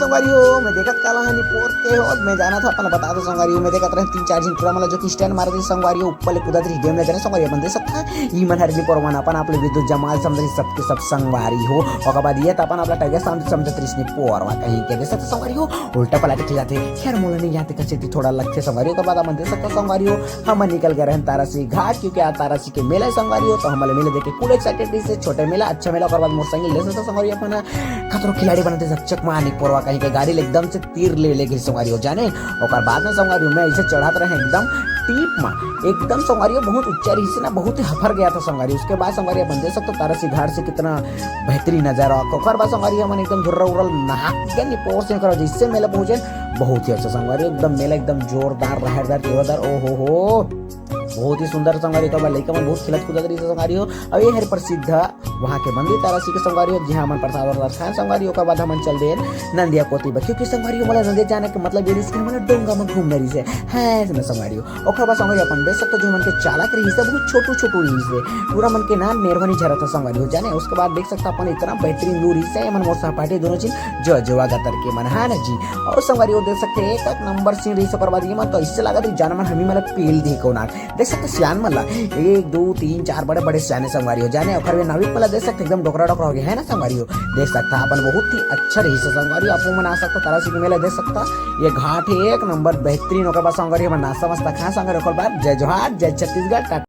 संगवारियों मैं देखत काला हनी पोर के हो मैं जाना था अपना बता दो संगवारियों मैं देखत रहे 3-4 दिन पूरा मला जो कि स्टैंड मार दी संगवारियों ऊपर ले कूदा दी गेम ले जाने संगवारियों बंदे सकता ई मन हरनी परवाना अपन आप ले विद्युत जमाल समझी सबके सब संगवारी हो और बाद ये अपन आपला टाइगर सामने समझ त्रिशनी पोरवा कहीं के दे सकते संगवारियों उल्टा पलट के जाते खैर मोला नहीं आते कसे थोड़ा लगते संगवारियों का बाद अपन दे सकता संगवारियों हम निकल गए रहन तारासी घाट क्योंकि आ तारासी के मेला संगवारियों तो हम मेले देखे कूल एक्साइटेड से छोटे मेला अच्छा मेला और बाद मोर संगी ले सकता संगवारियों अपन खतरो खिलाड़ी बनते चक मानी पोरवा कहीं के गाड़ी एकदम से तीर ले गई संगवारियों जाने और बाद में संगवारियों में ऐसे चढ़ाते रहे एकदम टीप में एकदम संगवारियों बहुत ऊंचा रही से ना बहुत ही हफर गया था संगवारियों। उसके बाद संगवारियों बन दे सकते तारासी घाट से कितना बेहतरीन नजारा और बाद संगवारियों मन एकदम धुर्रा उर्रा नहा के पोर से करो जिससे मेला पहुंचे बहुत ही अच्छा संगवारियों एकदम मेला एकदम जोरदार रहरदार जोरदार ओ हो बहुत ही सुंदर संगवारी तो लड़का मन बहुत खिलत कूदत रही संगवारियों अब ये हर प्रसिद्ध वहाँ के मंदिर तारासी के संगवारियों जहाँ मन प्रसाद और खान संगवारियों का बाद हम चल दे नंदिया कोती क्योंकि संगवारियों मतलब नंदिया जाने के मतलब ये इसके मतलब डोंगा में घूमने रही से है ना संगवारियों और बाद संगवारियों अपन देख सकते जो मन के चालक रही से बहुत छोटू रही से पूरा मन के नाम निर्भनी झरा था संगवारियों जाने उसके बाद देख सकता अपन इतना बेहतरीन व्यू रही से मन मोर सहपाठी दोनों चीज जो जवा गतर के मन है ना जी और संगवारियों देख सकते एक नंबर सीन रही से बाद ये मन तो इससे लगा जाना मन हमें मतलब पेल देखो ना देख सकते सियान मला 1 2 3 4 बड़े बड़े सियाने संगवारियों जाने और नवीक मला देख सकते एकदम डोकरा हो गया है ना संगवारियों देख सकता अपन बहुत ही अच्छा रही से संगवारियों आप मन आ सकता तारासी के मेला देख सकता ये घाट एक नंबर बेहतरीन और बाद संगवारियों नाश्ता वास्ता खा संगवारियों बाद जय जोहार जय छत्तीसगढ़।